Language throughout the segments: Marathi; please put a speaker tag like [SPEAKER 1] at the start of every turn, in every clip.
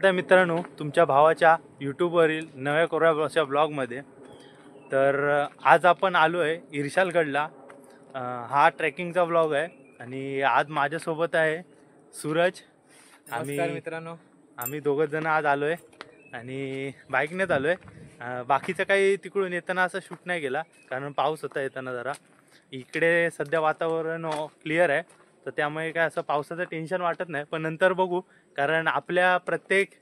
[SPEAKER 1] त्या मित्रांनो तुमच्या भावाच्या यूट्यूबवरील नव्या कोऱ्या ब्लॉगमध्ये तर आज आपण आलो आहे इर्शालगडला। हा ट्रेकिंगचा ब्लॉग आहे आणि आज माझ्यासोबत आहे सूरज। आम्ही दोघं जण आज आलो आहे आणि बाईकनेच आलो आहे। बाकीचं काही तिकडून येताना असं शूट नाही केला कारण पाऊस होता येताना जरा। इकडे सध्या वातावरण क्लिअर आहे तर त्यामुळे काय असं पावसाचं टेन्शन वाटत नाही, पण नंतर बघू कारण आपल्या प्रत्येक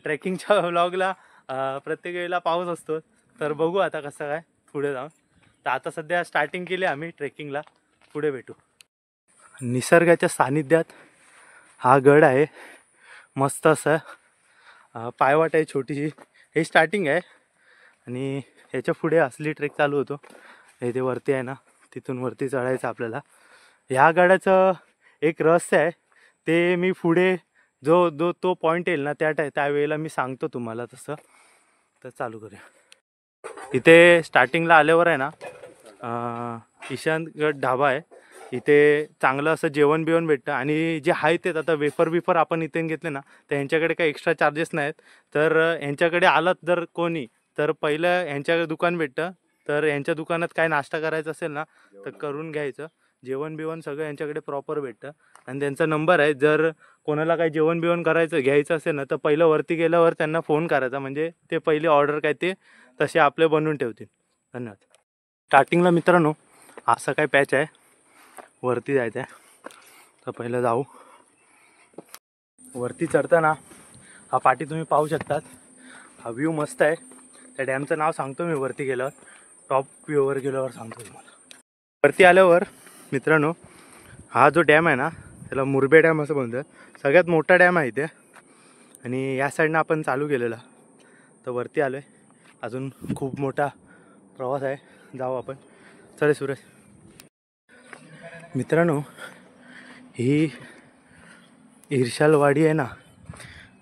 [SPEAKER 1] ट्रेकिंगच्या व्लॉगला प्रत्येक वेळेला पाऊस असतो तर बघू आता कसं काय पुढे जाऊन। तर आता सध्या स्टार्टिंग केली आम्ही ट्रेकिंगला, पुढे भेटू। निसर्गाच्या सानिध्यात हा गड आहे, मस्त असं पायवाट आहे छोटीशी, हे स्टार्टिंग आहे आणि ह्याच्या पुढे असली ट्रेक चालू होतो। हे ते वरती आहे ना, तिथून वरती चढायचं आपल्याला। ह्या गडाचं एक रहस्य आहे ते मी पुढे जो तो पॉईंट येईल ना त्यावेळेला मी सांगतो तुम्हाला तसं। तर चालू करूया। इथे स्टार्टिंगला आल्यावर आहे ना ईशानगड ढाबा आहे, इथे चांगलं असं जेवण बिवण भेटतं आणि जे आहे ते आता वेफर आपण इथे घेतले ना तर यांच्याकडे काही एक्स्ट्रा चार्जेस नाहीत। तर यांच्याकडे आलात जर कोणी तर पहिलं यांच्याकडे दुकान भेटतं, तर यांच्या दुकानात काय नाश्ता करायचा असेल ना तर करून घ्यायचं। जेवण बिवण सगळं यांच्याकडे प्रॉपर भेटतं आणि त्यांचा नंबर आहे, जर कोणाला काही जेवण बिवण घ्यायचं असेल ना तर पहिलं वरती गेल्यावर त्यांना फोन करायचा, म्हणजे ते पहिले ऑर्डर काय ते तसे आपले बनवून ठेवतील। धन्यवाद। स्टार्टिंगला मित्रांनो असं काय पॅच आहे, वरती जायचं आहे तर पहिलं जाऊ। वरती चढताना हा पाटी तुम्ही पाहू शकतात, हा व्ह्यू मस्त आहे। त्या डॅमचं नाव सांगतो मी वरती गेल्यावर, टॉप व्ह्यूवर गेल्यावर सांगतो तुम्हाला। वरती आल्यावर मित्रांनो हा जो डॅम आहे ना त्याला मुरबे डॅम असं म्हणतात, सगळ्यात मोठा डॅम आहे इथे आणि या साईडनं आपण चालू केलेला। तर वरती आलो आहे, अजून खूप मोठा प्रवास आहे, जाऊ आपण। चले सूरज। मित्रांनो ही इर्शालवाडी आहे ना,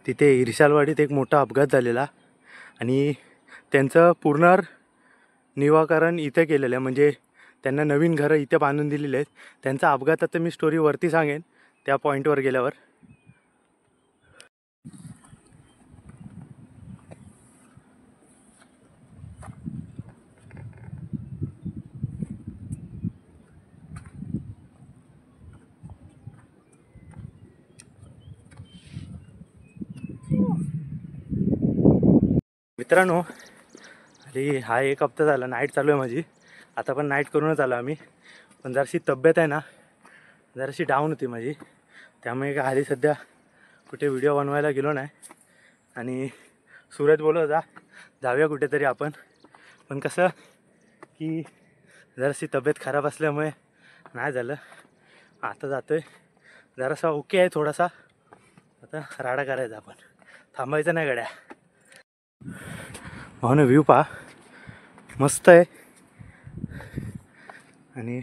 [SPEAKER 1] तिथे इर्शालवाडीत एक मोठा अपघात झालेला आणि त्यांचं पूर्ण निराकरण इथे केलेलं आहे, म्हणजे त्यांना नवीन घरं इथे बांधून दिलेली आहेत। त्यांचा अपघाताचं मी स्टोरी वरती सांगेन त्या पॉईंटवर गेल्यावर। मित्रांनो अरे हा एक हप्ता झाला नाईट चालू आहे माझी, आता पण नाईट करूनच आलो आम्ही। पण जराशी तब्येत आहे ना जराशी डाऊन होती माझी, त्यामुळे काय हल्ली सध्या कुठे व्हिडिओ बनवायला गेलो नाही। आणि सूरज बोलत होता जाऊया कुठेतरी आपण, पण कसं की जराशी तब्येत खराब असल्यामुळे नाही झालं। आता जातोय, जरासा ओके आहे थोडासा, आता राडा करायचा आपण, थांबायचं नाही गड्या। हो ना, व्ह्यू पहा मस्त आहे। आणि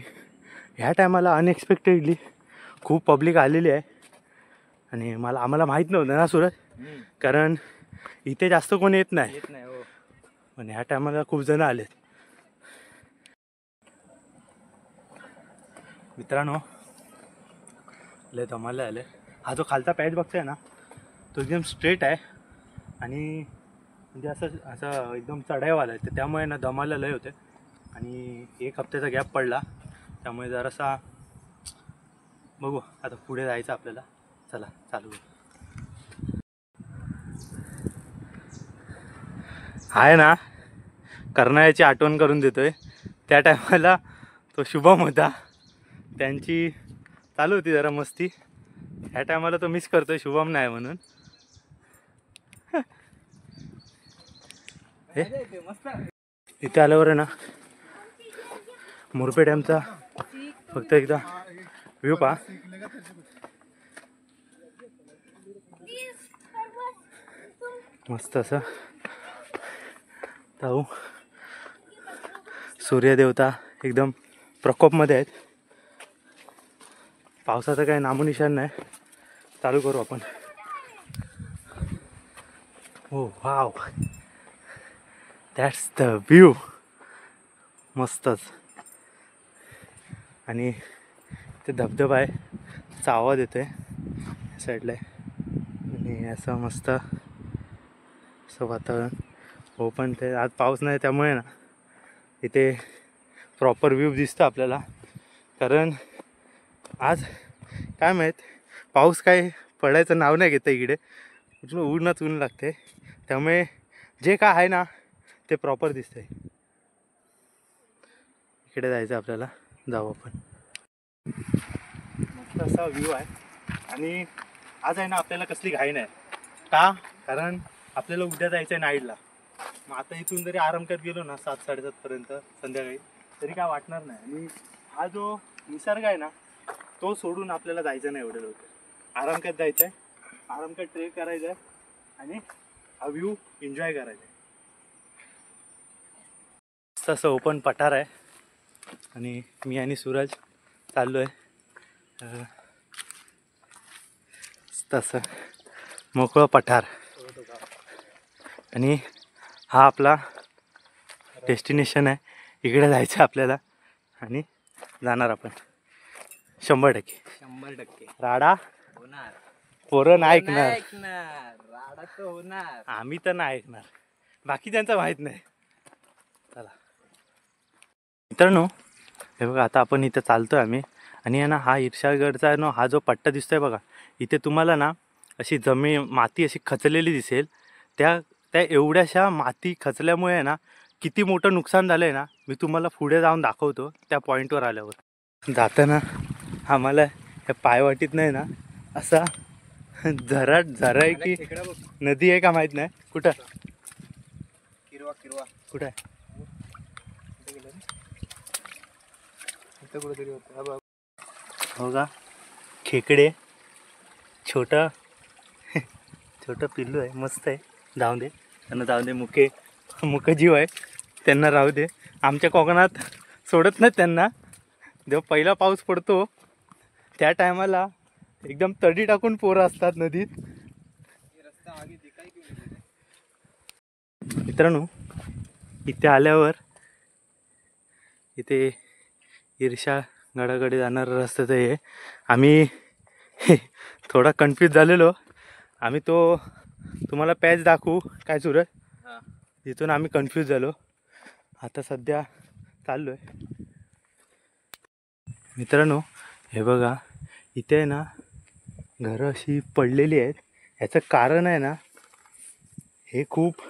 [SPEAKER 1] ह्या टायमाला अनएक्सपेक्टेडली खूप पब्लिक आलेली आहे आणि आम्हाला माहीत नव्हतं ना सूरज, कारण इथे जास्त कोणी येत नाही पण ह्या टायमाला खूप जण आलेत। मित्रांनो लय धमाला आले। हा जो खालचा पॅच बघतोय ना तो एकदम स्ट्रेट आहे आणि म्हणजे असं एकदम चढाईवाला आहे, तर त्यामुळे ना दमाला लय होते आणि एक हप्त्याचा गॅप पडला, त्यामुळे जरासा बघू आता पुढे जायचं आपल्याला। चला चालू आहे ना, कर्नाळ्याची आठवण करून देतोय। त्या टायमाला तो शुभम होता, त्यांची चालू होती जरा मस्ती, ह्या टायमाला तो मिस करतोय शुभम नाही म्हणून। इथे आल्यावर आहे ना मुरबे डॅमचा फक्त एकदा व्ह्यू पहा, मस्त असं। जाऊ, सूर्यदेवता एकदम प्रकोपमध्ये आहेत, पावसाचं काही नामोनिशाण नाही। चालू करू आपण। हो वाव, दॅट्स द व्ह्यू, मस्तच। आणि ते धबधबा आहे, त्याचा आवाज येतोय साईडला आहे आणि असं मस्त असं वातावरण हो. पण ते आज पाऊस नाही त्यामुळे ना इथे प्रॉपर व्ह्यू दिसतं आपल्याला. कारण आज काय माहीत पाऊस काय पडायचं नाव नाही घेतं इकडे. ऊनच ऊन लागते. त्यामुळे जे काय आहे ना ते प्रॉपर दिसतंय. इकडे जायचं आपल्याला, जाऊ आपण. मस्त असा व्ह्यू आहे. आणि आज आहे ना आपल्याला कसली घाई नाही. का? कारण आपल्याला उद्या जायचं आहे नाईटला. मग आता इथून जरी आराम करत गेलो ना 7-7:30पर्यंत संध्याकाळी तरी काय वाटणार नाही. आणि हा जो निसर्ग आहे ना तो सोडून आपल्याला जायचं नाही एवढं लवकर. आराम करत जायचं आहे, आराम करत ट्रेक करायचं आहे आणि हा व्ह्यू एन्जॉय करायचा आहे. तसं ओपन पठार आहे आणि मी आणि सूरज चाललो आहे तसं मोकळं पठार. आणि हा आपला डेस्टिनेशन आहे. इकडे जायचं आपल्याला आणि जाणार आपण 100%. राडा
[SPEAKER 2] होणार,
[SPEAKER 1] पोरं नाही ऐकणार.
[SPEAKER 2] राडा तर होणार.
[SPEAKER 1] आम्ही तर नाही ऐकणार, बाकी त्यांचं माहीत नाही. चला मित्रांनो, हे बघा आता आपण इथं चालतोय आम्ही. आणि आहे ना हा इर्शागडचा ना हा जो पट्टा दिसतोय बघा, इथे तुम्हाला ना अशी माती अशी खचलेली दिसेल. त्या एवढ्याशा माती खचल्यामुळे ना किती मोठं नुकसान झालं आहे ना मी तुम्हाला पुढे जाऊन दाखवतो त्या पॉईंटवर आल्यावर. जाताना आम्हाला ह्या पायवाटीत नाही ना असा झरा आहे की नदी आहे का माहीत नाही. कुठं
[SPEAKER 2] किरवा
[SPEAKER 1] कुठं आहे?
[SPEAKER 2] कुठेतरी होतं
[SPEAKER 1] हो का? खेकडे छोटं पिल्लू आहे, मस्त आहे. जाऊ दे त्यांना, जाऊ दे. मुके जीव आहे त्यांना राहू दे. आमच्या कोकणात सोडत नाहीत त्यांना. जेव्हा पहिला पाऊस पडतो त्या टायमाला एकदम तडी टाकून पोरं असतात नदीत. मित्रांनो, इथे आल्यावर इथे इर्शा गडाकडे जाणारा रस्ता तर आहे. आम्ही थोडा कन्फ्यूज झालेलो. आम्ही तो तुम्हाला पॅच दाखवू काय सूरज? तिथून आम्ही कन्फ्यूज झालो. आता सध्या चाललो आहे. मित्रांनो हे बघा, इथे आहे ना घरं अशी पडलेली आहेत. याचं कारण आहे ना हे खूप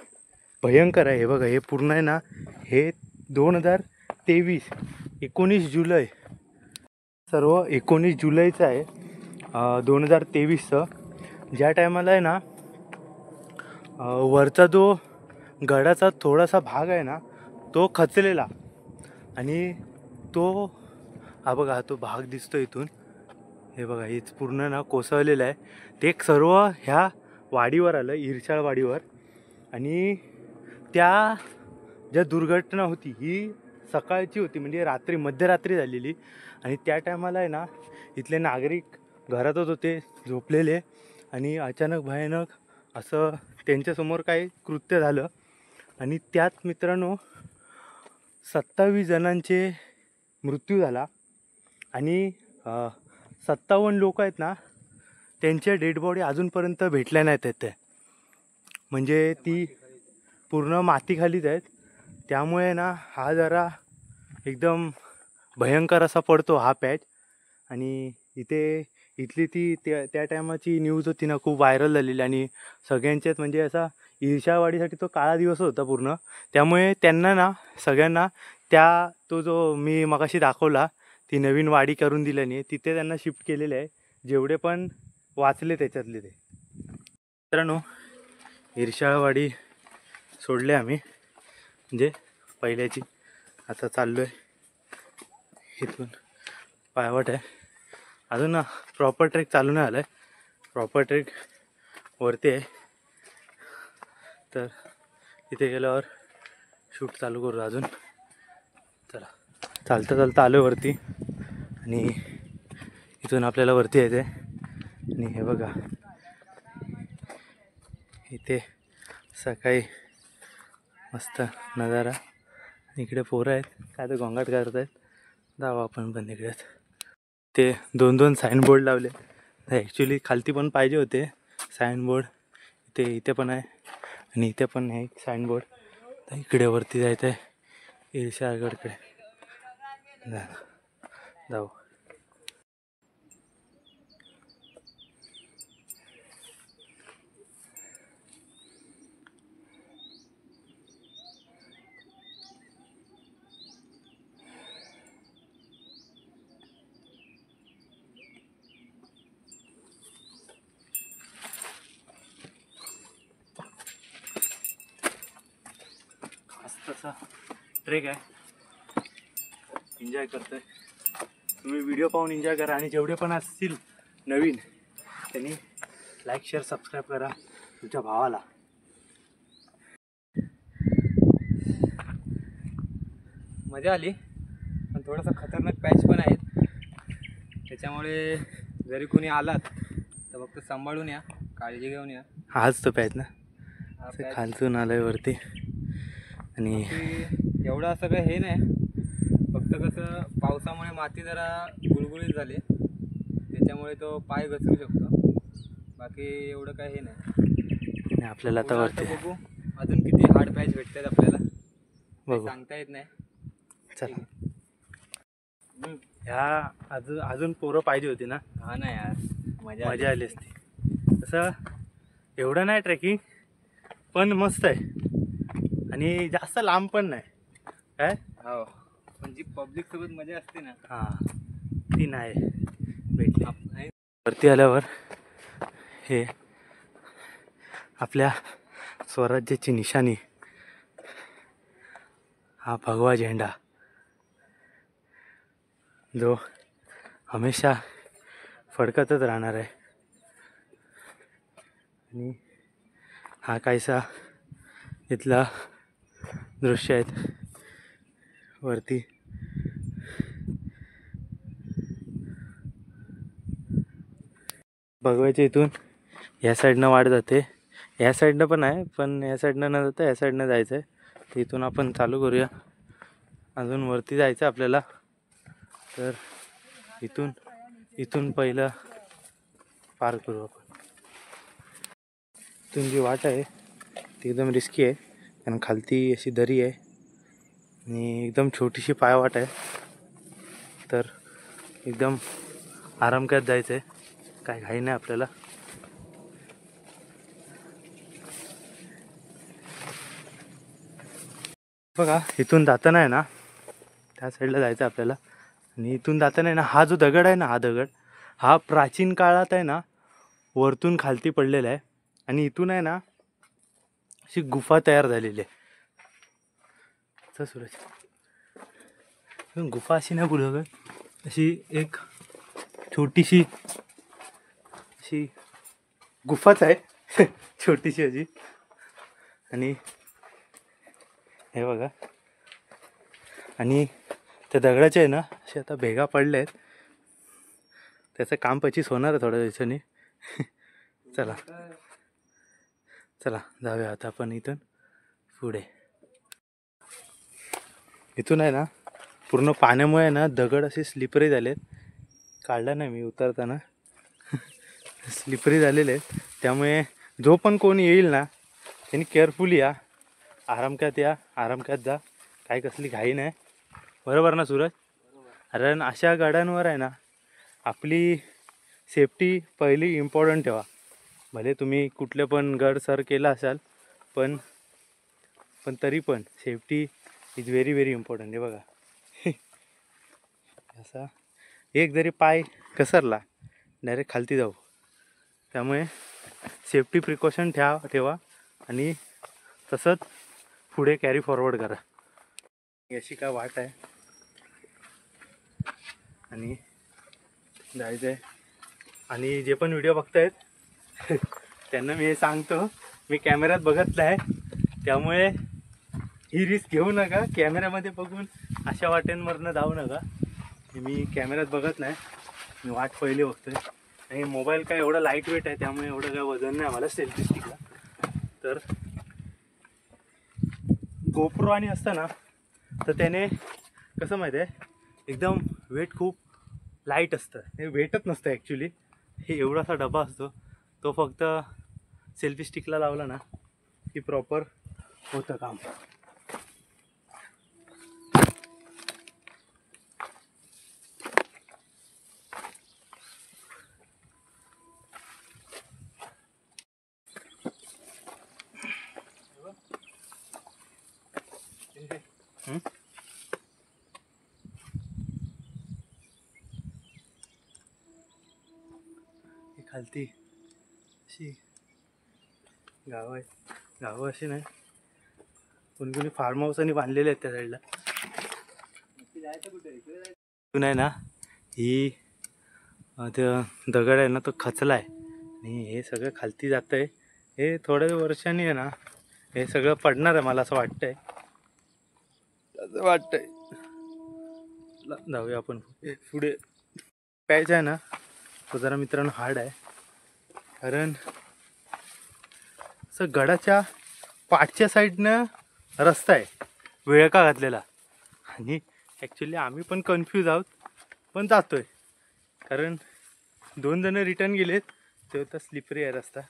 [SPEAKER 1] भयंकर आहे. हे बघा, हे पूर्ण आहे ना हे 2023 19 जुलै, सर्व 19 जुलैचं आहे 2023चं. ज्या टायमाला आहे ना वरचा जो गडाचा थोडासा भाग आहे ना तो खचलेला. आणि तो हा बघा तो भाग दिसतो इथून. हे बघा हेच पूर्ण ना कोसळलेलं आहे. ते सर्व ह्या वाडीवर आलं, इर्शाळ वाडीवर. आणि त्या ज्या दुर्घटना होती ही सकाळची होती, म्हणजे रात्री मध्यरात्री झालेली. आणि त्या टायमाला आहे ना इथले नागरिक घरातच होते झोपलेले. आणि अचानक भयानक असं त्यांच्यासमोर काही कृत्य झालं. आणि त्यात मित्रांनो 27 जणांचे मृत्यू झाला. आणि 57 लोक आहेत ना त्यांच्या डेड बॉडी अजूनपर्यंत भेटल्या नाहीत आहेत. ते म्हणजे ती पूर्ण मातीखालीच आहेत. त्यामुळे ना हा जरा एकदम भयंकर असा पडतो हा पॅच. आणि इथली ती त्या टायमाची न्यूज होती ना खूप व्हायरल झालेली. आणि सगळ्यांच्याच म्हणजे असा इर्शावाडीसाठी तो काळा दिवस होता पूर्ण. त्यामुळे त्यांना ना सगळ्यांना तो जो मी मगाशी दाखवला ती नवीन वाडी करून दिल्याने तिथे त्यांना शिफ्ट केलेले आहे. जेवढे पण वाचले त्याच्यातले ते. मित्रांनो इर्शाळवाडी सोडले आम्ही, म्हणजे पहिल्याची. आता चाललो आहे इथून पायवाट आहे. अजून ना प्रॉपर ट्रेक चालू नाही आला आहे. प्रॉपर ट्रेक वरती आहे. तर इथे गेल्यावर शूट चालू करू अजून. चला चालता आलो वरती. आणि इथून आपल्याला वरती यायचं आहे. आणि हे बघा इथे सकाळी मस्त नजारा. इकडे पोरं आहेत काय तर गोंगाट करत आहेत. जाऊ आपण पण इकडेच. ते 2-2 साईनबोर्ड लावले. ॲक्च्युली खालती पण पाहिजे होते साईनबोर्ड. इथे पण आहे आणि इथे पण आहे एक साईनबोर्ड. तर इकडे वरती जायचं आहे इर्शागडकडे. जाऊ. मस्त असा ट्रेक आहे. एन्जॉय करतोय. तुम्ही व्हिडिओ पाहून एन्जॉय करा आणि जेवढे पण असतील नवीन त्यांनी लाईक शेअर सबस्क्राईब करा तुमच्या भावाला.
[SPEAKER 2] मजा आली पण थोडासा खतरनाक पॅच पण आहेत, त्याच्यामुळे जरी कोणी आलात तर फक्त सांभाळून या, काळजी घेऊन या.
[SPEAKER 1] हाच तो पॅच ना,
[SPEAKER 2] हा
[SPEAKER 1] असं
[SPEAKER 2] patch
[SPEAKER 1] खालतून आलोय वरती. आणि
[SPEAKER 2] बाकी एवढं असं काही हे नाही, फक्त कसं पावसामुळे माती जरा गुळगुळीत झाली त्याच्यामुळे तो पाय घसरू शकतो. बाकी एवढं काही हे नाही.
[SPEAKER 1] आपल्याला आता
[SPEAKER 2] पुढं
[SPEAKER 1] वरती
[SPEAKER 2] बघू अजून किती हार्ड पॅच भेटतात आपल्याला,
[SPEAKER 1] बघू.
[SPEAKER 2] सांगता येत नाही.
[SPEAKER 1] चला. ह्या अजून पोरं पाहिजे होती ना,
[SPEAKER 2] हा ना यार,
[SPEAKER 1] मजा आली असती. तसं एवढं नाही ट्रेकिंग पण मस्त आहे आणि जास्त लांब पण नाही काय.
[SPEAKER 2] हो, पण जी पब्लिक सोबत मजा असते ना,
[SPEAKER 1] हां ती नाही भेटली.
[SPEAKER 2] नाही.
[SPEAKER 1] वरती आल्यावर हे आपल्या स्वराज्याची निशाणी, हा भगवा झेंडा जो हमेशा फडकतच राहणार आहे. आणि हा काहीसा इथला दृश्य आहेत वरती. भगव्याच्या इथून या साईडनं वाढ जाते, या साईडनं पण आहे पण या साईडनं न जाता या साईडनं जायचं आहे. तर इथून आपण चालू करूया. अजून वरती जायचं आपल्याला, तर इथून पहिलं पार करू आपण. इथून जी वाट आहे ती एकदम रिस्की आहे, कारण खालती अशी दरी आहे आणि एकदम छोटीशी पायवाट आहे. तर एकदम आरामदायक जायचं आहे, काय घाई नाही आपल्याला. बघा इथून जाताना आहे ना, त्या साईडला जायचं आहे आपल्याला. आणि इथून जाताना आहे ना, हा जो दगड आहे ना, हा दगड हा प्राचीन काळात आहे ना वरतून खालती पडलेला आहे. आणि इथून आहे ना अशी गुफा तयार झालेली आहे. चल सूरज, गुफा अशी नाही बोलू, अशी एक छोटीशी अशी गुफाच आहे छोटीशी अशी. आणि हे बघा, आणि त्या दगडाचे आहे ना असे आता भेगा पडल्या आहेत. त्याचं काम पचीस होणार आहे थोड्या दिवसांनी. चला चला जाऊया आता आपण इथून पुढे. इथून आहे ना पूर्ण पाण्यामुळे ना दगड असे स्लिपरी झालेत. काढला नाही मी उतरताना स्लिपरी झालेले आहेत. त्यामुळे जो पण कोणी येईल ना त्यांनी केअरफुली या, आरामख्यात या, आरामख्यात जा, काही कसली घाई नाही. बरोबर ना सूरज? कारण अशा गाड्यांवर आहे ना आपली सेफ्टी पहिली इम्पॉर्टंट ठेवा. भले तुम्ही कुठले पण गड सर केला असाल पण तरी पण safety is very very important. आहे बघा असा एक जरी पाय घसरला डायरेक्ट खालती जाऊ. त्यामुळे सेफ्टी प्रिकॉशन ठेवा आणि तसंच पुढे कॅरी फॉरवर्ड करा. अशी काय वाट आहे आणि जायचं आहे. आणि जे पण व्हिडिओ बघतायत त्यांना मी हे सांगतो, मी कॅमेऱ्यात बघितलं आहे त्यामुळे ही रिस्क घेऊ नका. कॅमेऱ्यामध्ये बघून अशा वाटेंवरनं जाऊ नका. मी कॅमेऱ्यात बघत नाही, मी वाट पहिली बघतोय. आणि मोबाईल काय एवढा लाईट वेट आहे त्यामुळे एवढं काय वजन नाही आम्हाला सेल्फी स्टिकला. तर गोप्रो आणि असतं ना तर त्याने कसं माहिती आहे एकदम वेट खूप लाईट असतं. हे वेटच नसतं ॲक्च्युली. हे एवढासा डबा असतो, तो फक्त सेल्फी स्टिकला लावला ना की प्रॉपर होतं काम. खालती अशी गावं आहेत. गावं अशी नाही, कोणी कोणी फार्म हाऊस आणि बांधलेले आहेत त्या साईडला. नाही ना, ही ते दगड आहे ना तो खचला आहे आणि हे सगळं खालती जातं आहे. हे थोड्या वर्षांनी आहे ना हे सगळं पडणार आहे, मला असं वाटतंय. असं वाटतंय. जाऊया आपण पुढे. प्यायचं आहे ना तो जरा मित्रांनो हार्ड आहे, कारण असं गडाच्या पाठच्या साईडनं रस्ता आहे विळका घातलेला. आणि ॲक्च्युली आम्ही पण कन्फ्यूज आहोत, पण जातो आहे कारण 2 जण रिटर्न गेलेत. ते तर स्लिपरी आहे रस्ता.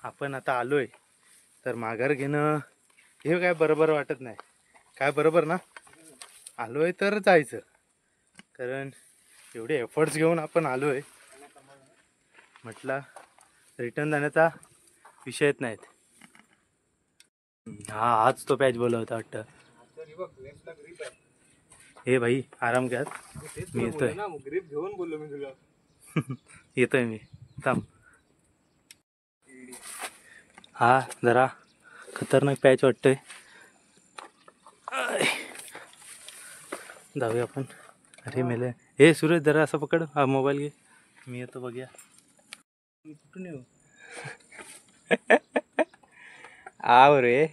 [SPEAKER 1] आपण आता आलो आहे तर माघार घेणं हे काय बरोबर वाटत नाही. काय बरोबर ना, आलो आहे तर जायचं, कारण एवढे एफर्ट्स घेऊन आपण आलो आहे म्हटलं रिटर्न जाण्याचा विषयच नाहीत. हा आज तो पॅच बोलवता वाटतं. हे भाई आराम घ्या, मी येतोय.
[SPEAKER 2] ग्रीप घेऊन बोललो मी तुला.
[SPEAKER 1] येतोय मी, थांब. हा जरा खतरनाक पॅच वाटतोय. जाऊया आपण. अरे मेले. हे सूरज जरा असं पकड, हा मोबाईल घे, मी येतो. बघूया मी कुठून येऊ.
[SPEAKER 2] आओ रे,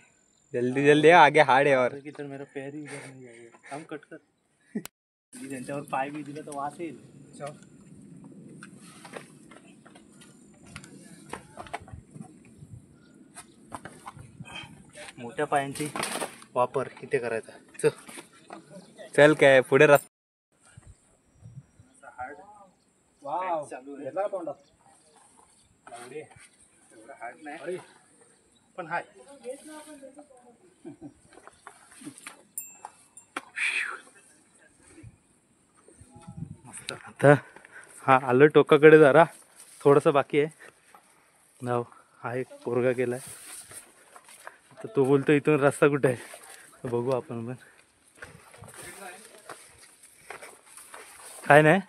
[SPEAKER 2] जल्दी जल्दी आगे हार्ड है. और
[SPEAKER 1] की तर मेरा पैर ही इधर नहीं जाएगा. काम कट कर. त्यांच्यावर पाय बी दिला तर वास येईल. मोठ्या पायांची वापर इथे करायचा. चल
[SPEAKER 2] चल काय पुढे रस्ता.
[SPEAKER 1] हार्ड नाही पण हाय. मस्त. आता हा आलो टोकाकडे, जरा थोडंसं बाकी आहे. जाऊ. हा एक पोरगा गेलाय तर तो बोलतो इथून रस्ता कुठे आहे, तर बघू आपण पण. काय नाही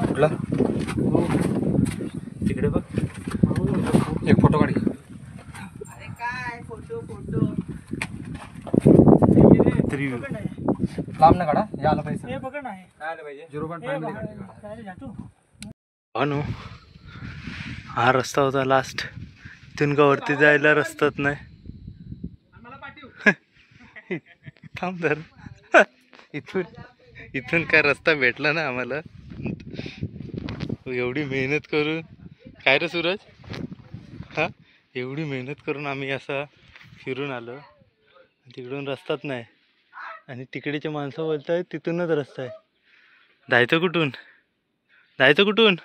[SPEAKER 2] कुठला
[SPEAKER 1] तिकडे बघ.
[SPEAKER 2] एक फोटो काढ.
[SPEAKER 1] तरी
[SPEAKER 2] लांब ना काढा. हे आलं पाहिजे. काय आलं पाहिजे. 0.5
[SPEAKER 1] हो नो. हा रस्ता होता लास्ट. इथून का वरती जायला रस्ताच नाही. थांब तर. इथून काय रस्ता भेटला ना आम्हाला. एवढी मेहनत करून. काय रे सूरज, हा एवढी मेहनत करून आम्ही असं फिरून आलो, तिकडून रस्ताच नाही. आणि तिकडचे माणसं बोलत आहेत तिथूनच रस्ता आहे. जायचं कुठून, जायचं कुठून.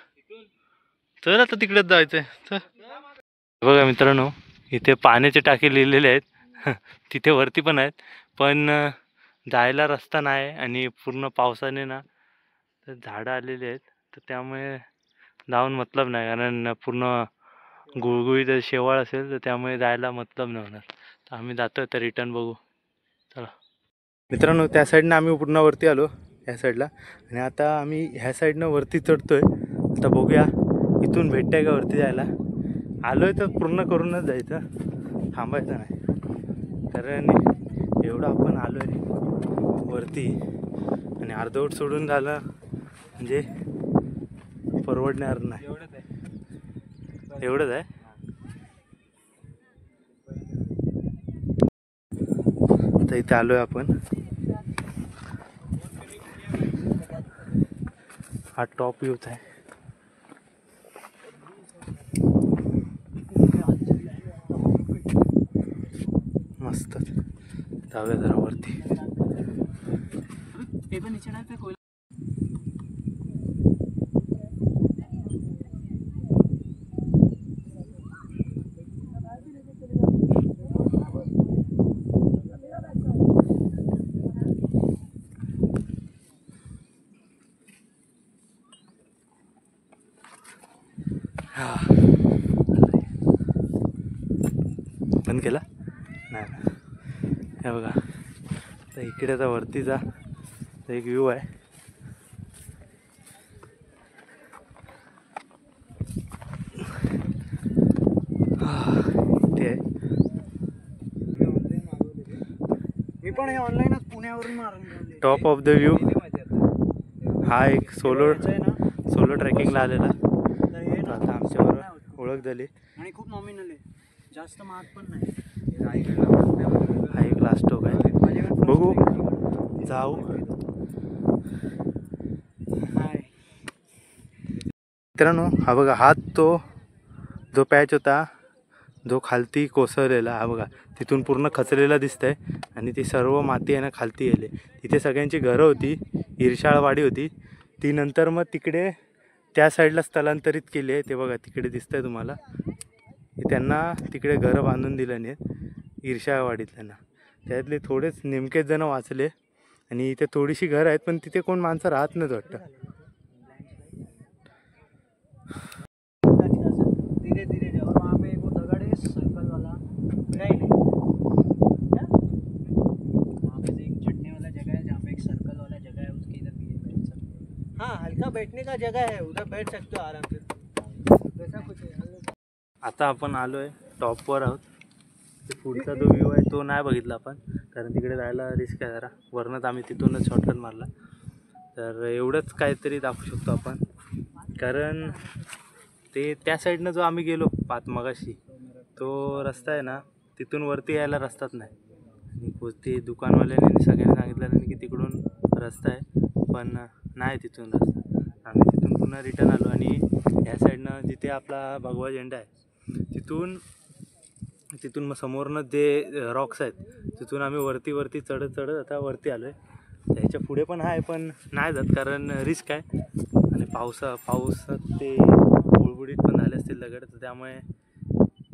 [SPEAKER 1] तर आता तिकडेच जायचंय. तर बघा मित्रांनो, इथे पाण्याचे टाके लिहिलेले आहेत. तिथे वरती पण आहेत, पण जायला रस्ता नाही. आणि पूर्ण पावसाने ना तर झाडं आलेली आहेत, तर त्यामुळे जाऊन मतलब नाही. कारण पूर्ण गुळगुळीत शेवाळ असेल तर त्यामुळे जायला मतलब नाही होणार. तर आम्ही जातो तर रिटर्न बघू. चला मित्रांनो, त्या साईडनं आम्ही पूर्ण वरती आलो ह्या साईडला, आणि आता आम्ही ह्या साईडनं वरती चढतोय. आता बघूया इथून भेटतंय का वरती जायला. आलोय तर पूर्ण करूनच जायचं, थांबायचं नाही. कारण एवढं आपण आलोय वरती आणि अर्धवट सोडून झालं म्हणजे परवडणार नाही. एवढंच आहे. तर इथे आलोय आपण. हा टॉप व्ह्यूच आहे. मस्त जाऊया जरा वरती. बंद केला नाही ना. हे बघा तर इकडेचा वरतीचा एक व्ह्यू आहे. ते
[SPEAKER 2] मी पण हे ऑनलाईनच पुण्यावरून मारून
[SPEAKER 1] टॉप ऑफ द व्ह्यू. हा एक सोलो ट्रेकिंगला आलेला. आता आमच्यावर ओळख झाली
[SPEAKER 2] आणि खूप नॉमिनल आहे, जास्त महाग पण नाही.
[SPEAKER 1] हा एक लास्ट टॉप आहे. बघू जाऊ. मित्रांनो हा बघा, हा तो जो पॅच होता जो खालती कोसळलेला, हा बघा तिथून पूर्ण खचलेला दिसतंय आणि ती सर्व माती आहे ना खालती गेली. तिथे सगळ्यांची घरं होती, इरशाळवाडी होती. ती नंतर मग तिकडे त्या साईडला स्थलांतरित केली आहे. ते बघा तिकडे दिसतंय तुम्हाला. त्यांना तिकडे घरं बांधून दिलं नाहीत इरशाळवाडीतल्यांना. त्यातले थोडेच नेमकेच जण वाचले आणि इथे थोडीशी घरं आहेत पण तिथे कोण माणसं राहत नाहीत वाटतं.
[SPEAKER 2] धीरे धीरे और वहाँ पे वो दगड़ है सर्कल वाला, नहीं वहाँ पे एक चढ़ने वाला जगह है जहाँ पे एक सर्कल वाला जगह है, उसके इधर भी बैठ सकते. हाँ हल्का बैठने का जगह है, उधर बैठ सकते हो आराम से. वैसा कुछ है.
[SPEAKER 1] आता आपण आलो आहे टॉपवर आहोत. ते पुढचा जो व्ह्यू आहे तो नाही बघितला आपण, कारण तिकडे जायला रिस्क आहे जरा. वरनंच आम्ही तिथूनच शॉर्टकट मारला. तर एवढंच काहीतरी दाखवू शकतो आपण, कारण ते त्या साईडनं जो आम्ही गेलो मगाशी तो रस्ता आहे ना, तिथून वरती यायला रस्ताच नाही. आणि ते दुकानवाल्याने सगळ्यांनी सांगितलं की तिकडून रस्ता आहे, पण नाही तिथून रस्ता. आम्ही तिथून पुन्हा रिटर्न आलो आणि ह्या साईडनं जिथे आपला भगवा झेंडा आहे तिथून मग समोरनं जे रॉक्स आहेत तिथून आम्ही वरती चढत आता वरती आलो आहे. त्याच्या पुढे पण आहे पण नाही जात, कारण रिस्क आहे आणि पावसात ते बुडबुडीत पण झाले असतील दगड. तर त्यामुळे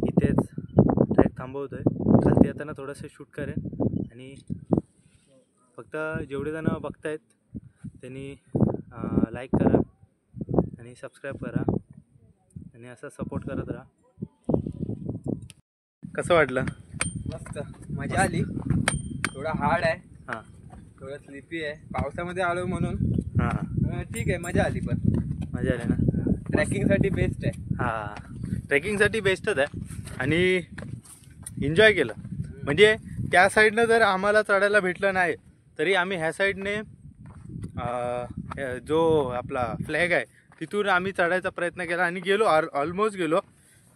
[SPEAKER 1] इथेच ट्रॅक थांबवतो आहे. खालती येताना थोडंसं शूट करेन आणि फक्त जेवढे जण बघतायत त्यांनी लाईक करा आणि सबस्क्राईब करा आणि असं सपोर्ट करत राहा. कसं वाटलं?
[SPEAKER 2] मस्त मजा आली. थोडा हार्ड आहे,
[SPEAKER 1] हां
[SPEAKER 2] थोडं स्लिपी आहे, पावसामध्ये आलो म्हणून.
[SPEAKER 1] हां
[SPEAKER 2] ठीक आहे, मजा आली. पण
[SPEAKER 1] मजा आली ना.
[SPEAKER 2] ट्रॅकिंगसाठी बेस्ट आहे.
[SPEAKER 1] हां ट्रेकिंगसाठी बेस्टच आहे आणि एन्जॉय केलं. म्हणजे त्या साईडनं जर आम्हाला चढायला भेटलं नाही तरी आम्ही ह्या साईडने जो आपला फ्लॅग आहे तिथून आम्ही चढायचा प्रयत्न केला आणि गेलो. ऑलमोस्ट गेलो.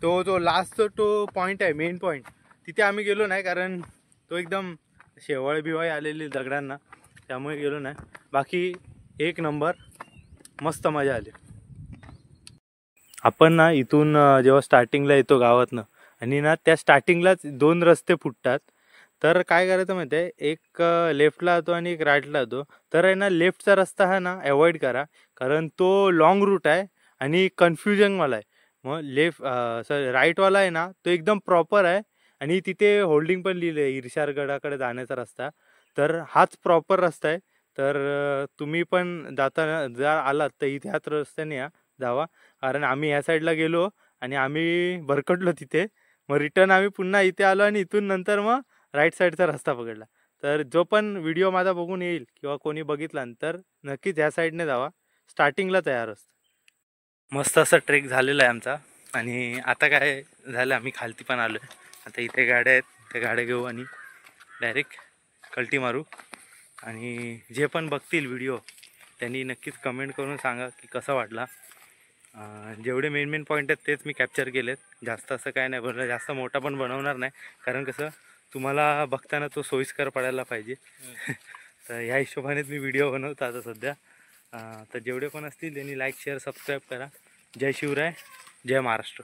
[SPEAKER 1] तो जो लास्ट तो पॉईंट आहे, मेन पॉईंट, तिथे आम्ही गेलो नाही कारण तो एकदम शेवाळ आलेली दगडांना, त्यामुळे गेलो नाही. बाकी एक नंबर, मस्त मजा आली. आपण ना इथून जेव्हा स्टार्टिंगला येतो गावातनं आणि ना त्या स्टार्टिंगलाच 2 रस्ते फुटतात. तर काय करायचं माहिती आहे, एक लेफ्टला जातो आणि एक राईटला जातो. तर आहे ना लेफ्टचा रस्ता हा ना अवॉइड करा, कारण तो लॉंग रूट आहे आणि कन्फ्युजनवाला आहे. मग राईटवाला आहे ना तो एकदम प्रॉपर आहे आणि तिथे होल्डिंग पण लिहिलं आहे इरशाळगडाकडे जाण्याचा रस्ता. तर हाच प्रॉपर रस्ता आहे. तर तुम्ही पण जर आलात तर इथे ह्याच रस्त्याने जावा, कारण आम्ही ह्या साईडला गेलो आणि आम्ही भरकटलो तिथे. मग रिटर्न आम्ही पुन्हा इथे आलो आणि इथून नंतर मग राईट साईडचा रस्ता पकडला. तर जो पण व्हिडिओ माझा बघून येईल किंवा कोणी बघितला तर नक्कीच ह्या साईडने जावा, स्टार्टिंगला तयार असतं. मस्त असा ट्रेक झालेला आहे आमचा आणि आता काय झालं, आम्ही खालती पण आलो आहे. आता इथे गाड्या आहेत, त्या गाड्या घेऊ आणि डायरेक्ट कल्टी मारू. आणि जे पण बघतील व्हिडिओ त्यांनी नक्कीच कमेंट करून सांगा की कसा वाटला. जेवढे मेन पॉईंट आहेत तेच मी कॅप्चर केलेत. जास्त असं काय नाही बनवलं, जास्त मोठा पण बनवणार नाही, कारण कसं तुम्हाला बघताना तो सोयीस्कर पडायला पाहिजे. तर ह्या हिशोबानेच मी व्हिडिओ बनवतो आता सध्या. तर जेवढे पण असतील त्यांनी लाईक शेअर सबस्क्राईब करा. जय शिवराय, जय महाराष्ट्र.